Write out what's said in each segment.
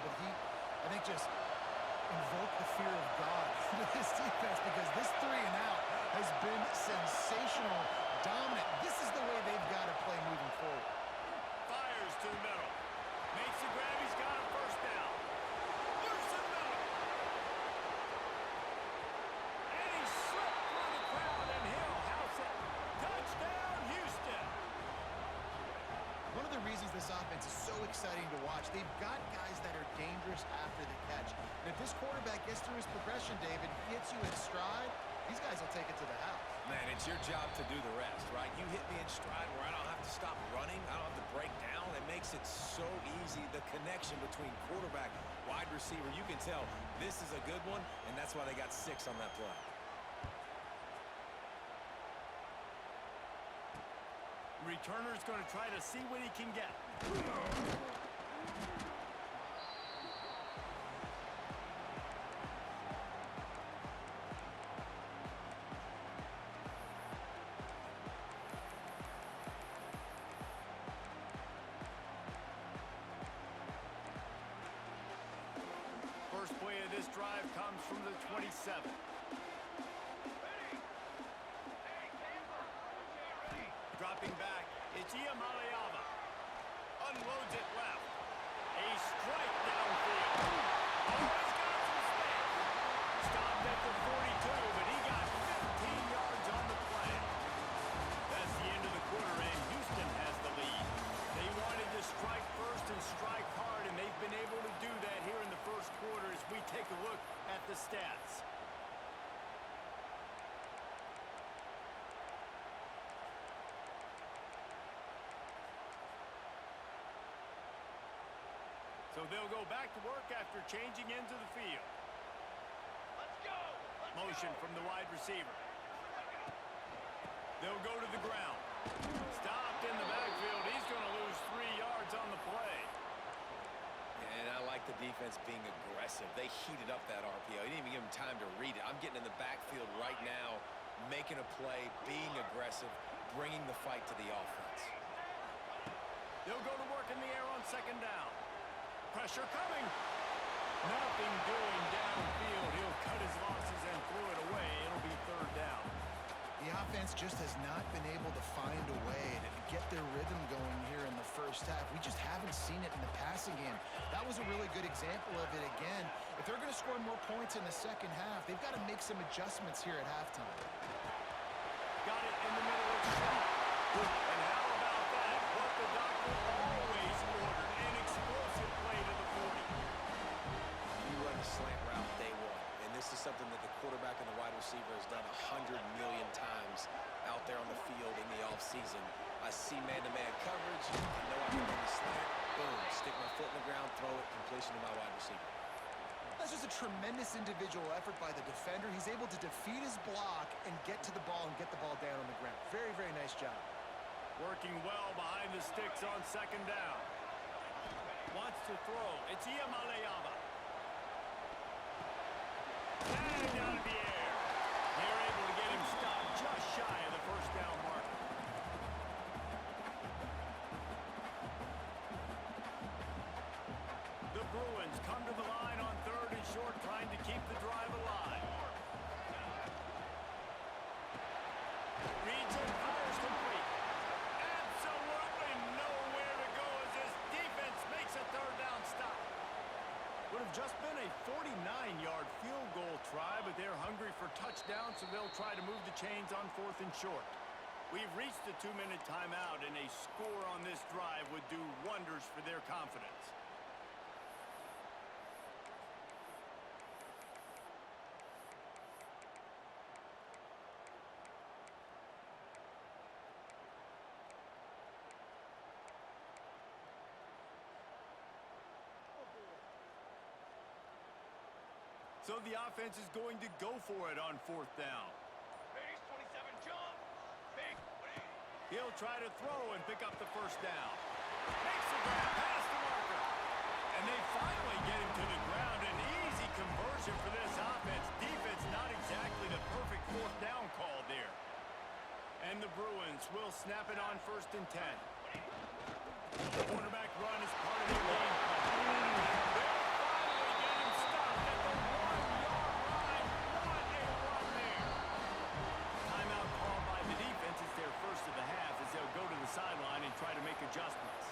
but he, I think, just invoked the fear of God into this defense because this 3 and out has been sensational, dominant. This is the way they've got to play moving forward. Fires to the middle. Makes the grab. He's got a first down. Loose in the middle. And he slipped through the crowd, and he'll house it. Touchdown, Houston. One of the reasons this offense is so exciting to watch, they've got guys that are dangerous after the catch. And if this quarterback gets through his progression, David, hits you in stride, these guys will take it to the house. Man, it's your job to do the rest, right? You hit me in stride where I don't have to stop running. I don't have to break down. It makes it so easy. The connection between quarterback, wide receiver, you can tell this is a good one, and that's why they got 6 on that play. Returner's going to try to see what he can get. First play of this drive comes from the 27. Dropping back, it's Iamaleava. Unloads it left. A strike downfield. Oh, he's got some space. Stopped at the 42, but he got 15 yards on the play. That's the end of the quarter, and Houston has the lead. They wanted to strike first and strike hard, and they've been able to do that here in the first quarter as we take a look at the stats. So they'll go back to work after changing into the field. Let's go. Motion from the wide receiver. They'll go to the ground. Stopped in the backfield. He's going to lose 3 yards on the play. And I like the defense being aggressive. They heated up that RPO. He didn't even give him time to read it. I'm getting in the backfield right now, making a play, being aggressive, bringing the fight to the offense. They'll go to work in the air on second down. Pressure coming. Nothing doing downfield. He'll cut his losses and throw it away. It'll be third down. The offense just has not been able to find a way to get their rhythm going here in the first half. We just haven't seen it in the passing game. That was a really good example of it again. If they're going to score more points in the second half, they've got to make some adjustments here at halftime. Got it in the middle of the shot. And how about that? What the doctor always ordered. An explosive play to the 40. You run a slant route day one. And this is something that the quarterback and the wide receiver has done 100 million times out there on the field in the offseason. I see man-to-man coverage. I know I can run the slant. Boom. Stick my foot in the ground, throw it, completion to my wide receiver. That's just a tremendous individual effort by the defender. He's able to defeat his block and get to the ball and get the ball down on the ground. Very, very nice job. Working well behind the sticks on second down. Wants to throw. It's Iamaleava. Tagged out of the air. They're able to get him stopped just shy of the first down marker. The Bruins come to the line on third and short, trying to keep the drive alive. Reads it, fires complete. Absolutely nowhere to go as this defense makes a third down stop. Would have just been a 49-yard field goal try, but they're hungry for touchdown, so they'll try to move the chains on fourth and short. We've reached the 2-minute timeout, and a score on this drive would do wonders for their confidence. So the offense is going to go for it on fourth down. Base 27 jump. Big. He'll try to throw and pick up the first down. Makes the grab past the marker. And they finally get him to the ground. An easy conversion for this offense. Defense not exactly the perfect fourth down call there. And the Bruins will snap it on first and 10. The quarterback run is part of their game plan. They'll try to make adjustments.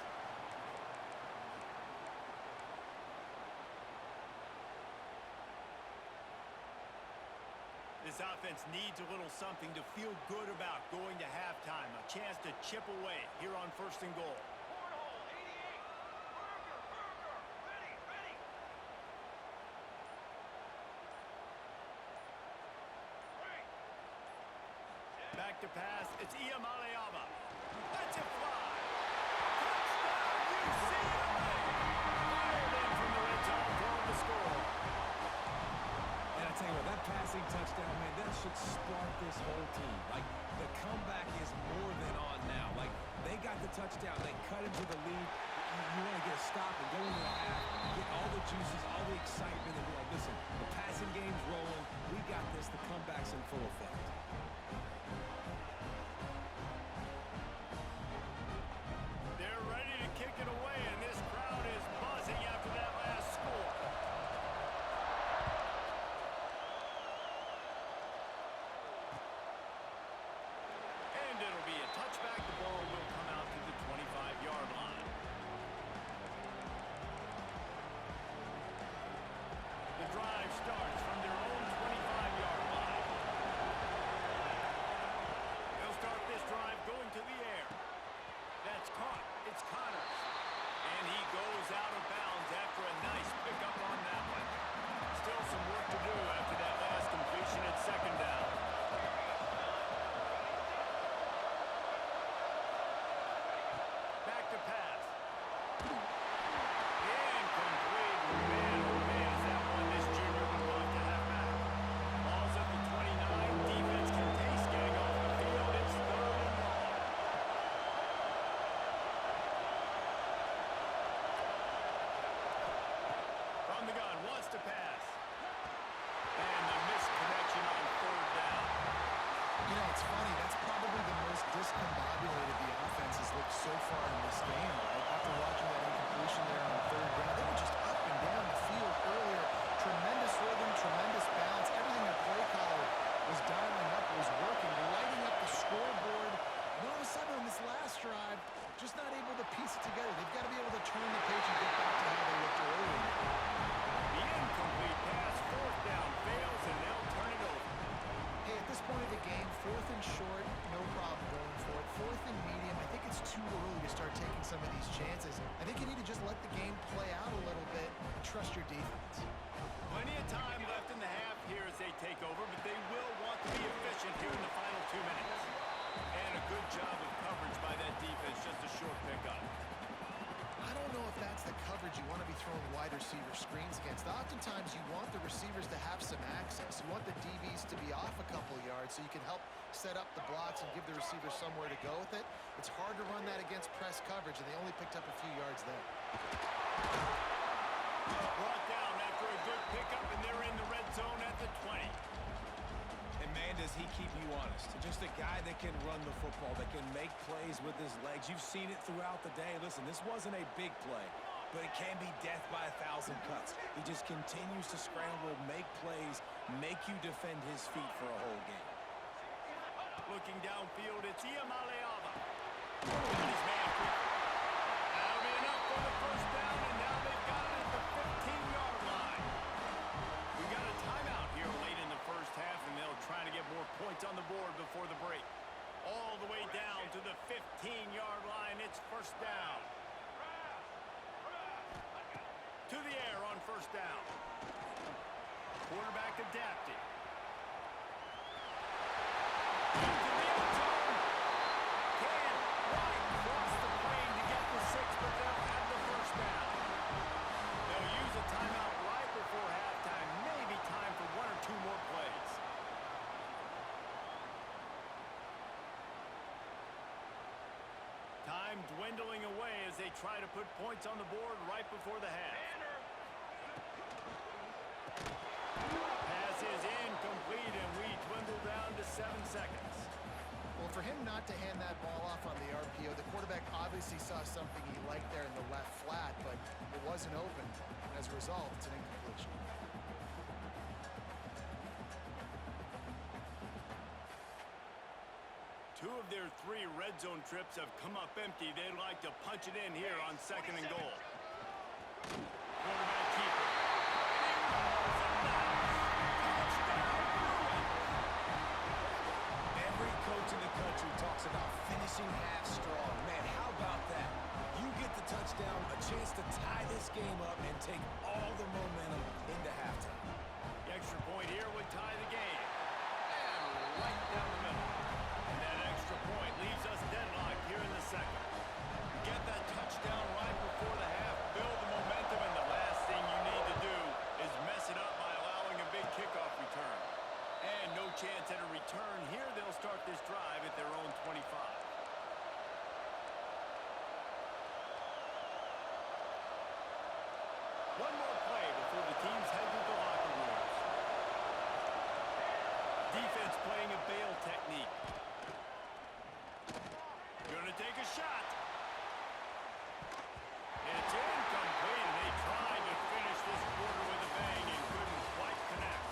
This offense needs a little something to feel good about going to halftime. A chance to chip away here on 1st and goal. Cornhole, 88. Burger. Ready. Break. Back to pass. It's Iamaleava. Let's it fly. Touchdown, UCLA. Fired in from the red zone for the score. And I tell you what, that passing touchdown, man, that should spark this whole team. Like, the comeback is more than on now. Like, they got the touchdown. They cut into the lead. You want to get a stop and go into the half, get all the juices, all the excitement, and be like, listen, the passing game's rolling. We got this. The comeback's in full effect. They're ready to kick it away, and this crowd is buzzing after that last score. And it'll be a touchback. The ball will come out to the 25-yard line. The drive starts from their own 25-yard line. They'll start this drive going to the air. That's caught. It's Connors. And he goes out of bounds after a nice pickup on that one. Still some work to do after that last completion at 2nd down. Back to pass. Incomplete. Man, oh man, is that one this junior would love to have back. Ball's at the 29. Defense can taste getting off the field. It's 3rd and long. From the gun, wants to pass. And the missed connection on 3rd down. You know, it's funny. That's probably the most discombobulated the offense has looked so far in this game. Right? After watching that incompletion there on 3rd down, they were just up and down the field earlier. Tremendous rhythm, tremendous balance. Everything their play caller was dialing up, was working, lighting up the scoreboard. And all of a sudden on this last drive, just not able to piece it together. They've got to be able to turn the page and get back to how they looked earlier. The incomplete pass, 4th down, fails, and they'll turn it over. Hey, at this point of the game, 4th and short, no problem going for it. 4th and medium, I think it's too early to start taking some of these chances. I think you need to just let the game play out a little bit and trust your defense. Plenty of time left in the half here as they take over, but they will want to be efficient here in the final 2 minutes. And a good job of coverage by that defense, just a short pickup. I don't know if that's the coverage you want to be throwing wide receiver screens against. Oftentimes, you want the receivers to have some access. You want the DBs to be off a couple yards so you can help set up the blocks and give the receiver somewhere to go with it. It's hard to run that against press coverage, and they only picked up a few yards there. Brought down after a good pickup, and they're in the red zone at the 20. And man, does he keep you honest. Just a guy that can run the football, that can make plays with his legs. You've seen it throughout the day. Listen, this wasn't a big play, but it can be death by 1,000 cuts. He just continues to scramble, make plays, make you defend his feet for a whole game. Looking downfield, it's Iamaleava. And his man quick. That'll be enough for the 1st down, and now they've got it at the 15-yard line. We got a timeout here late in the 1st half, and they'll try to get more points on the board before the break. All the way down to the 15-yard line. It's 1st down. To the air on 1st down. Quarterback adapting. Into the end zone. Can right across the plane to get the 6, but they'll have the 1st down. They'll use a timeout right before halftime. Maybe time for 1 or 2 more plays. Time dwindling away as they try to put points on the board right before the half. Pass is incomplete, and we dwindle down to 7 seconds. Well, for him not to hand that ball off on the RPO, the quarterback obviously saw something he liked there in the left flat, but it wasn't open. And as a result, it's an incompletion. 2 of their 3 red zone trips have come up empty. They'd like to punch it in here on 2nd and goal. Quarterback keeper. Every coach in the country talks about finishing half strong. Man, how about that? You get the touchdown, a chance to tie this game up and take all the momentum into halftime. The extra point here would tie the game. And right down the middle. And that extra point leaves us deadlocked here in the 2nd. Get that touchdown right before the half, build the momentum, and the last thing you need to do is mess it up by allowing a big kickoff return. And no chance at a return here. They'll start this drive at their own 25. One more play before the teams head to the locker rooms. Defense playing a bail technique. Gonna take a shot. It's incomplete, and they tried to finish this quarter with a bang and couldn't quite connect.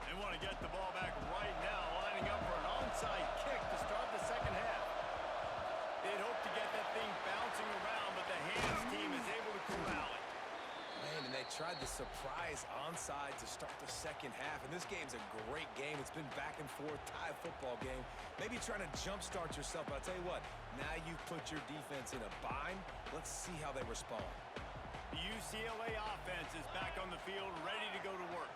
They want to get the ball back right now, lining up for an onside kick to start the 2nd half. They'd hope to get that thing bouncing around, but the hands team is able to corral it. Man, and they tried the surprise onside to start the 2nd half, and this game's a great game. It's been back and forth, tie football game. Maybe trying to jumpstart yourself, but I'll tell you what, now you've put your defense in a bind. Let's see how they respond. The UCLA offense is back on the field, ready to go to work.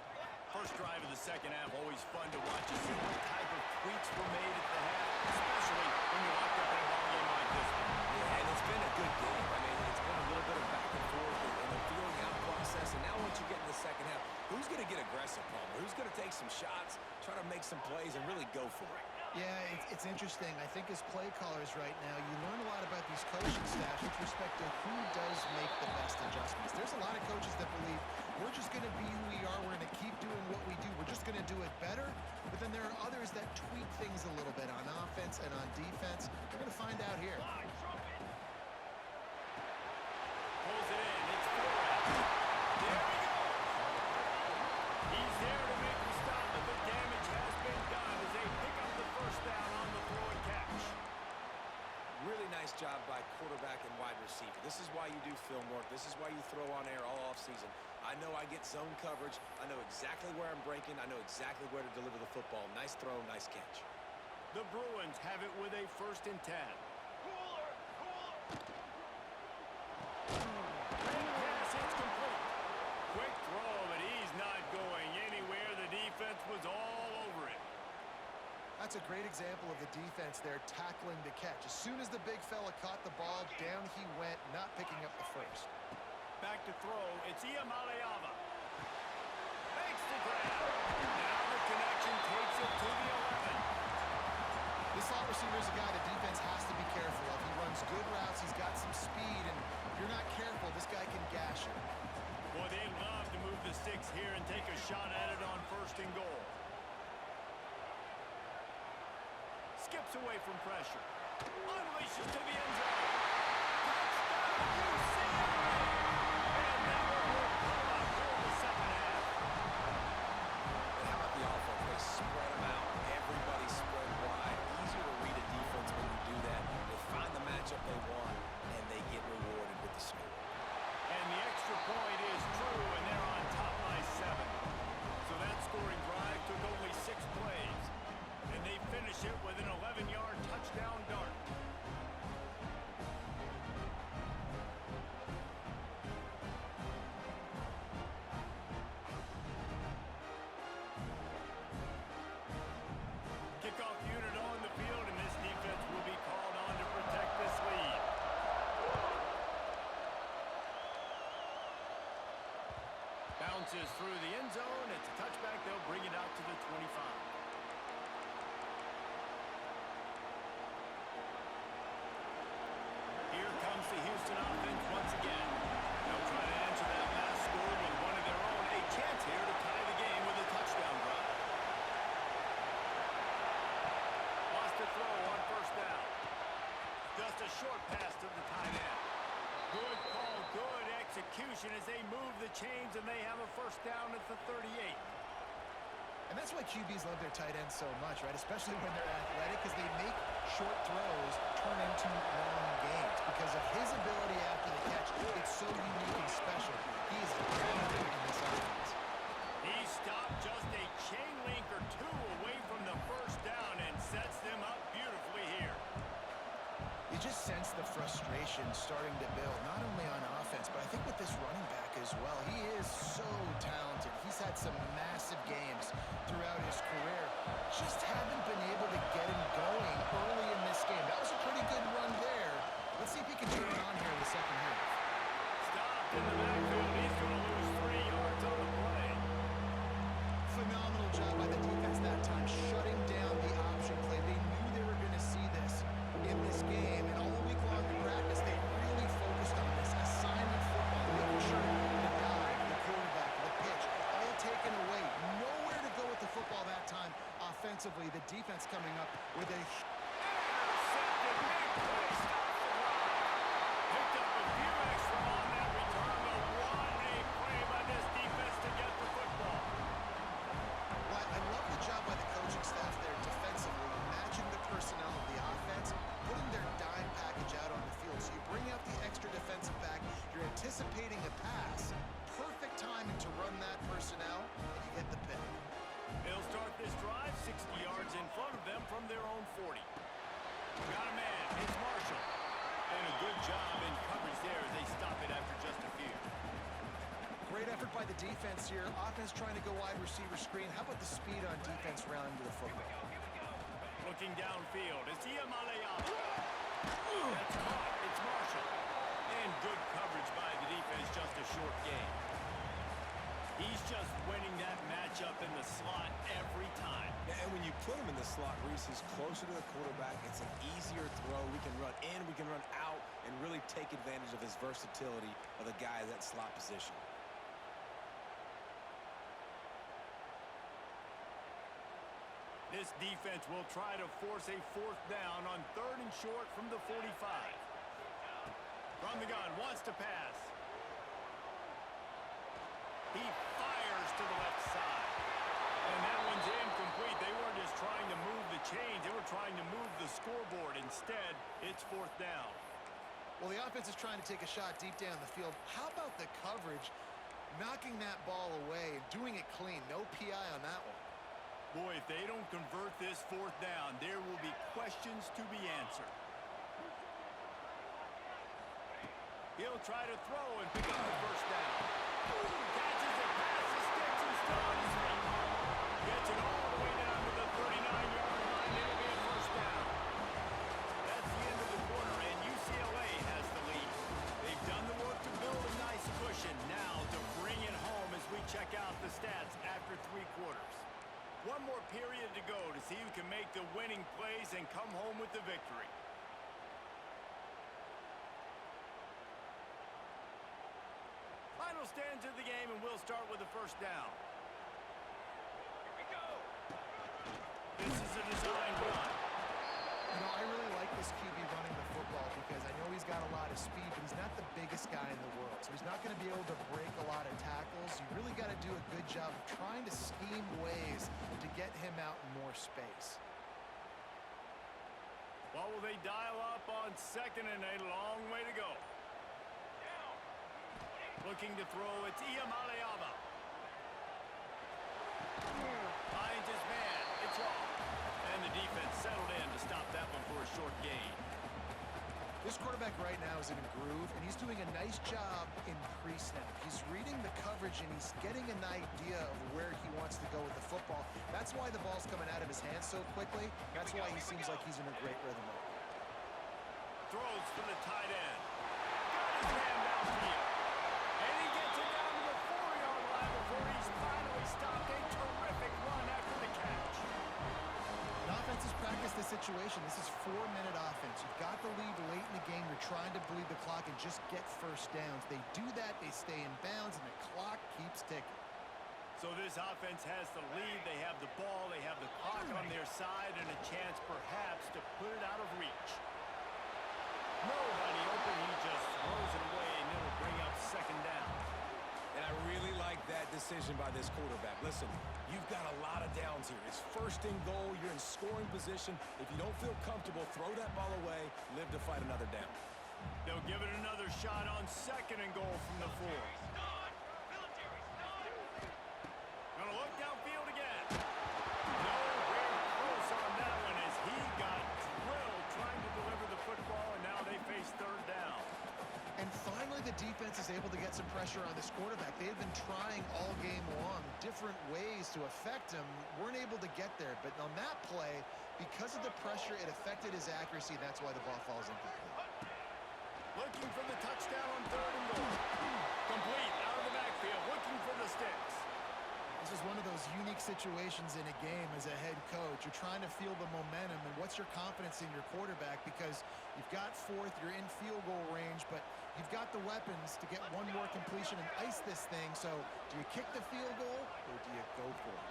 First drive of the 2nd half, always fun to watch. You see what type of tweaks were made at the half, especially when you're locked up in a ball game like this one. Yeah, and it's been a good game. I mean, it's been a little bit of back and forth and a feeling out process. And now once you get in the 2nd half, who's going to get aggressive, Palmer? Who's going to take some shots, try to make some plays, and really go for it? Yeah, it's interesting. I think as play callers right now, you learn a lot about these coaching staffs with respect to who does make the best adjustments. There's a lot of coaches that believe we're just going to be who we are. We're going to keep doing what we do. We're just going to do it better. But then there are others that tweak things a little bit on offense and on defense. We're going to find out here. Pulls it in. It's Flores. There he goes. He's there to make the stop, but the damage has been done as they pick up the 1st down on the throw and catch. Really nice job by quarterback and wide receiver. This is why you do film work. This is why you throw on air all offseason. I know I get zone coverage. I know exactly where I'm breaking. I know exactly where to deliver the football. Nice throw, nice catch. The Bruins have it with a 1st and 10. Pass, it's complete. Quick throw, but he's not going anywhere. The defense was all over it. That's a great example of the defense there tackling the catch. As soon as the big fella caught the ball, down he went, not picking up the 1st. Back to throw, it's Iamaleava. Makes the grab. Now the connection takes it to the 11. This slot receiver is a guy the defense has to be careful of. He runs good routes, he's got some speed, and if you're not careful, this guy can gash you. Boy, they love to move the sticks here and take a shot at it on 1st and goal. Skips away from pressure. Unleashes to the end zone. Touchdown, UCLA! And that one will come up here in the 2nd half. And how about the offense? They spread them out. Everybody spread wide. Easier to read a defense when you do that. They find the matchup they want, and they get rewarded with the score. And the extra point is true, and they're on top by 7. So that scoring drive took only 6 plays. And they finish it with an 11-yard touchdown dart. Kickoff unit on the field, and this defense will be called on to protect this lead. Bounces through the end zone. It's a touchback. They'll bring it out to the 25. Here comes the Houston offense once again. They'll try to answer that last score with one of their own. A chance here to tie the game with a touchdown drive. Lost a throw on 1st down. Just a short pass to the tight end. substitution as they move the chains, and they have a first down at the 38. And that's why QBs love their tight ends so much, right? Especially when they're athletic, because they make short throws turn into long gains. Because of his ability after the catch, it's so unique and special. He is dominant in this offense. He stopped just a chain link or two away from the first down and sets them up beautifully here. You just sense the frustration starting to build, not only on offense, but I think with this running back as well. He is so talented. He's had some massive games throughout his career. Just haven't been able to get him going early in this game. That was a pretty good run there. Let's see if he can turn it on here in the second half. Stopped in the backfield. He's going to lose 3 yards on the play. Phenomenal job by the defense that time, shutting down the option play. They knew they were going to see this in this game, and all week long in practice, they really focused on this assignment football, making sure the dive, the quarterback, the pitch, all taken away. Nowhere to go with the football that time offensively. The defense coming up with a Intercepted, big play, stopped the run. Picked up a few extra on that return, but what a play by this defense to get the football. Well, I love the job by the coaching staff there defensively, matching the personnel of the offense, putting their dime package out on the field. So you bring out the extra defensive back, you're anticipating a pass, perfect timing to run that personnel, and you get the pick. They'll start this drive 60 yards in front of them from their own 40. Got a man, it's Marshall. And a good job in coverage there as they stop it after just a few. Great effort by the defense here. Offense trying to go wide receiver screen. How about the speed on defense rounding to the football? Looking downfield, it's Iamaleava. That's caught, it's Marshall. And good coverage by the defense, just a short gain. He's just winning that matchup in the slot every time. Yeah, and when you put him in the slot, Reese, he's closer to the quarterback. It's an easier throw. We can run in, we can run out, and really take advantage of his versatility of the guy in that slot position. This defense will try to force a fourth down on 3rd and short from the 45. From the gun, wants to pass. He fires to the left side. And that one's incomplete. They weren't just trying to move the chains. They were trying to move the scoreboard. Instead, it's 4th down. Well, the offense is trying to take a shot deep down the field. How about the coverage? Knocking that ball away, doing it clean. No PI on that one. Boy, if they don't convert this 4th down, there will be questions to be answered. He'll try to throw and pick up the first down. Catches it, passes, sticks, and still on his feet. Gets it all the way down to the 39-yard line. It'll be a first down. That's the end of the quarter, and UCLA has the lead. They've done the work to build a nice cushion. Now to bring it home as we check out the stats after 3 quarters. One more period to go to see who can make the winning plays and come home with the victory. Final stands of the game, and we'll start with the first down. Here we go. This is a design run. You know, I really like this QB running the football because I know he's got a lot of speed, but he's not the biggest guy in the world. So he's not going to be able to break a lot of tackles. You really got to do a good job of trying to scheme ways to get him out in more space. What will they dial up on 2nd and a long way to go? Down. Looking to throw, it's Iamaleava. Finds his man, it's off. And the defense settled in to stop that one for a short gain. This quarterback right now is in a groove, and he's doing a nice job in pre-snap. He's reading the coverage, and he's getting an idea of where he wants to go with the football. That's why the ball's coming out of his hands so quickly. That's why he seems like he's in a great rhythm right now. Throws for the tight end. Got his hand downfield. And he gets it down to the 4-yard line before he's finally stopped. A terrific run after the catch. An offense has practiced this situation. This is 4-minute offense. You've got the lead late in the game. You're trying to bleed the clock and just get first downs. They do that, they stay in bounds, and the clock keeps ticking. So this offense has the lead. They have the ball. They have the clock on their side and a chance perhaps to put it out of reach. Nobody open. He just throws it away, and it'll bring up 2nd down. decision by this quarterback. Listen, you've got a lot of downs here. It's first and goal. You're in scoring position. If you don't feel comfortable, throw that ball away. Live to fight another down. They'll give it another shot on second and goal from the 4. Gonna look downfield again. Nowhere close on that one as he got drilled trying to deliver the football, and now they face third down. And finally, the defense is able to get some pressure on this quarterback. They've been trying all game long different ways to affect him. Weren't able to get there. But on that play, because of the pressure, it affected his accuracy. That's why the ball falls incomplete. Looking for the touchdown on third and goal. Complete out of the backfield, looking for the sticks. This is one of those unique situations in a game as a head coach. You're trying to feel the momentum, and what's your confidence in your quarterback? Because you've got fourth, you're in field goal range, but you've got the weapons to get one more completion and ice this thing. So do you kick the field goal or do you go for it?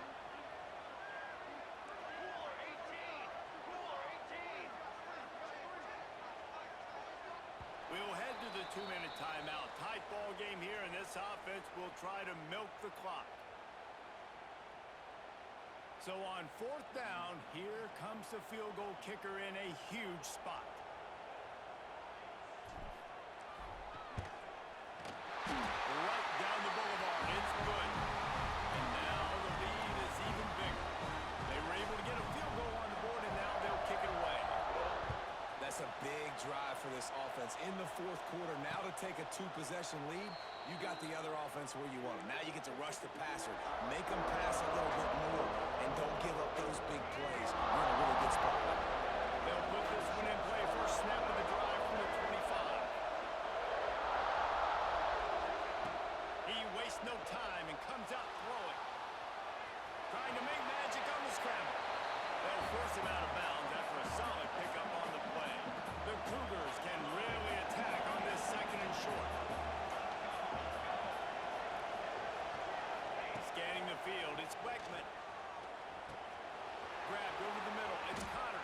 We'll head to the 2-minute timeout. Tight ball game here, and this offense will try to milk the clock. So on fourth down, here comes the field goal kicker in a huge spot. Right down the boulevard. It's good. And now the lead is even bigger. They were able to get a field goal on the board, and now they'll kick it away. That's a big drive for this offense in the fourth quarter. Now to take a 2-possession lead, you got the other offense where you want them. Now you get to rush the passer, make them pass a little bit more, and don't give up those big plays. You're in a really good spot. They'll put this one in play. First snap of the drive from the 25. He wastes no time and comes out throwing. Trying to make magic on the scramble. They'll force him out of bounds after a solid pickup on the play. The Cougars can really attack on this second and short. Scanning the field, it's Beckman. Grabbed over the middle, it's Cotter.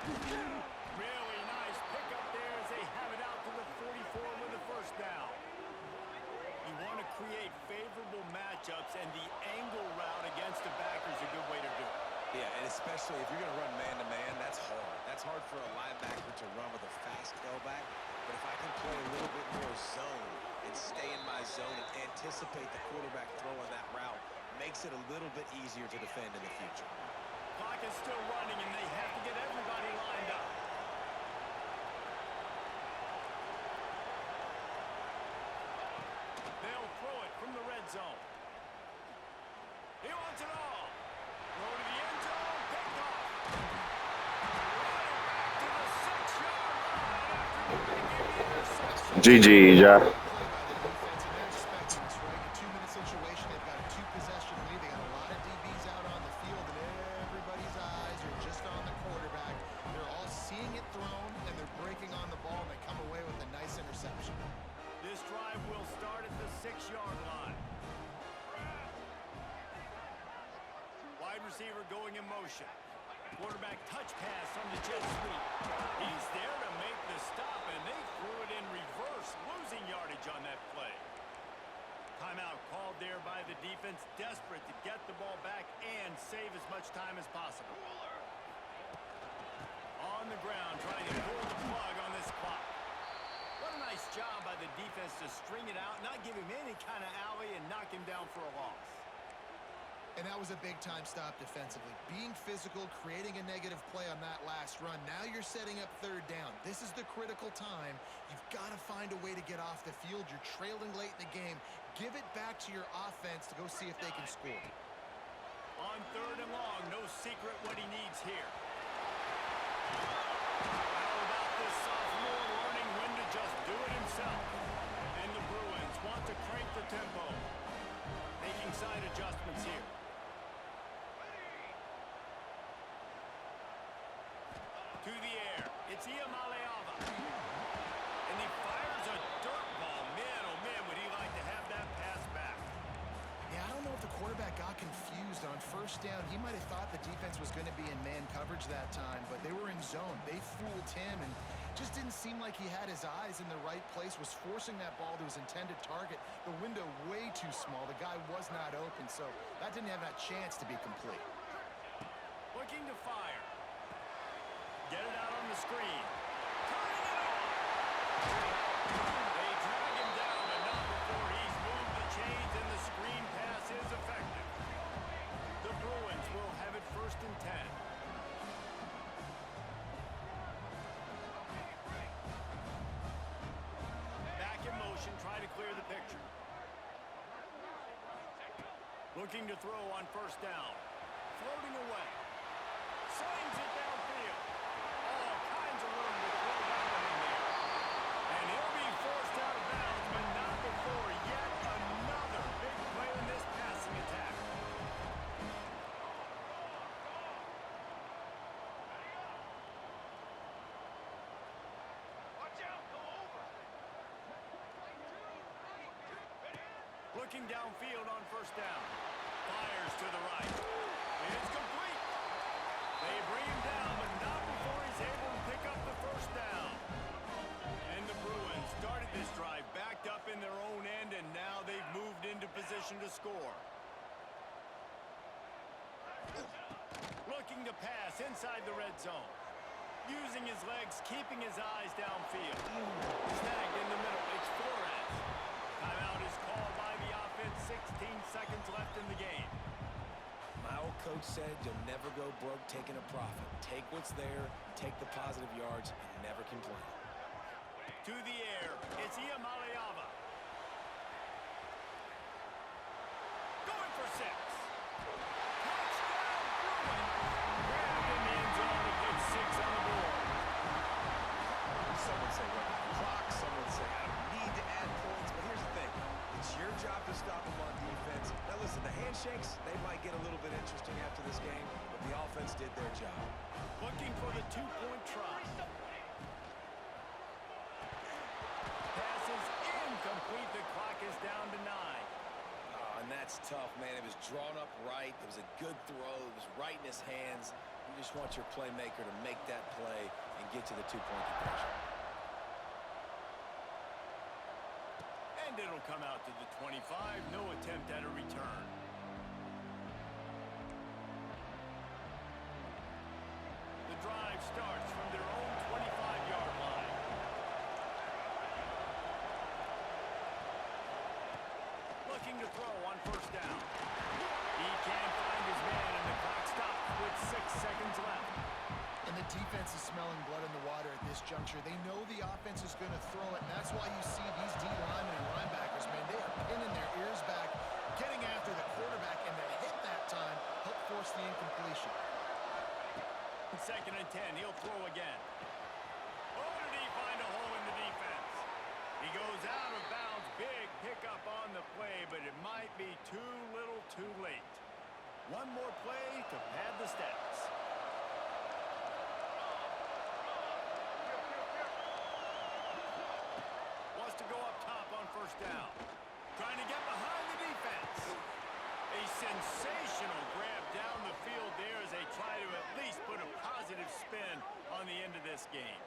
Really nice pickup there as they have it out to the 44 with the first down. You want to create favorable matchups, and the angle route against the backer is a good way to do it. Yeah, and especially if you're going to run man-to-man, that's hard. That's hard for a linebacker to run with a fast tailback. But if I can play a little bit more zone and stay in my zone and anticipate the quarterback throwing that route, makes it a little bit easier to defend in the future. Clock is still running, and they have to get everybody lined up. They'll throw it from the red zone. He wants it all. Throw to the end zone, picked off. Running back to the 6-yard line after making the interception. GG, Josh. Play by the defense, and they're expecting this, right? A 2-minute situation. They've got a 2-possession lead. They got a lot of DBs out on the field, and everybody's eyes are just on the quarterback. They're all seeing it thrown, and they're breaking on the ball, and they come away with a nice interception. This drive will start at the 6-yard line. Wide receiver going in motion. Quarterback touch pass on the jet sweep. He's there to make the stop, and they threw it in reverse, losing yardage on that play. Timeout called there by the defense, desperate to get the ball back and save as much time as possible. On the ground, trying to pull the plug on this clock. What a nice job by the defense to string it out, not give him any kind of alley, and knock him down for a loss. And that was a big-time stop defensively. Being physical, creating a negative play on that last run. Now you're setting up third down. This is the critical time. You've got to find a way to get off the field. You're trailing late in the game. Give it back to your offense to go see if they can score. On third and long, no secret what he needs here. How about this sophomore learning when to just do it himself? And the Bruins want to crank the tempo. Making side adjustments here. To the air. It's Iamaleava. And he fires a dirt ball. Man, oh man, would he like to have that pass back. Yeah, I don't know if the quarterback got confused on first down. He might have thought the defense was going to be in man coverage that time, but they were in zone. They fooled him, and Just didn't seem like he had his eyes in the right place, was forcing that ball to his intended target. The window way too small. The guy was not open, so that didn't have that chance to be complete. Looking to fire. Get it out on the screen. Turning it on. They drag him down, but not before he's moved the chains, and the screen pass is effective. The Bruins will have it 1st and 10. Back in motion, trying to clear the picture. Looking to throw on 1st down. Floating away. Slings it downfield. All kinds of room to throw that one in there. And he'll be forced out of bounds, but not before yet another big play in this passing attack. Watch out, go over. Looking downfield on 1st down. Fires to the right. It's complete. They bring him down, but not before he's able to pick up the 1st down. And the Bruins started this drive backed up in their own end, and now they've moved into position to score. Looking to pass inside the red zone. Using his legs, keeping his eyes downfield. Snagged in the middle. It's Flores. Timeout is called by the offense. 16 seconds left in the game. My old coach said you'll never go broke taking a profit. Take what's there, take the positive yards, and never complain. To the air, it's Iamaleava. Going for 6. Touchdown, Bruins! Grabbed in the end zone to get 6 on the board. Some would say run the clock, some would say I don't need to add points, but here's the thing. It's your job to stop them on defense. Now listen, the handshakes, they might get a little bit interesting after this game, but the offense did their job. Looking for the 2-point try. Pass is incomplete. The clock is down to 9. And that's tough, man. It was drawn up right. It was a good throw. It was right in his hands. You just want your playmaker to make that play and get to the 2-point conversion. And it'll come out to the 25. No attempt at a return. The drive starts from their own 25-yard line. Looking to throw on 1st down. He can't find his man, and the clock stops with 6 seconds left. And the defense is smelling blood in the water at this juncture. They know the offense is going to throw it, and that's why you see these D linemen and linebackers, man, they are pinning their ears back, getting after the quarterback, and the hit that time helped force the incompletion. 2nd and 10, he'll throw again. Oh, did he find a hole in the defense? He goes out of bounds. Big pickup on the play, but it might be too little too late. One more play to pad the stats. Wants to go up top on 1st down. Trying to get behind the defense. A sensational grab down the field there as they try to at least put a positive spin on the end of this game.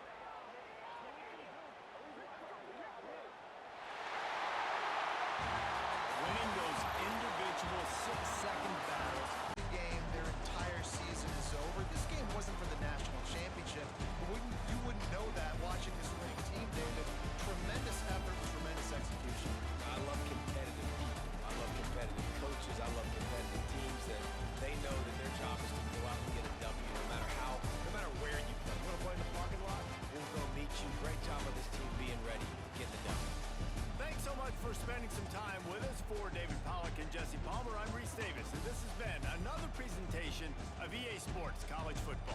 Winning those individual 6-second battles. The game, their entire season is over. This game wasn't for the national championship, but you wouldn't know that watching this winning team, David. Tremendous effort, tremendous execution. I love competitive people. I love competitive coaches. I love competitive teams that they know that their job is to go out and get a W no matter where you play. You want to play in the parking lot? We'll go meet you. Great job of this team being ready, getting the W. Thanks so much for spending some time with us. For David Pollack and Jesse Palmer, I'm Reese Davis, and this has been another presentation of EA Sports College Football.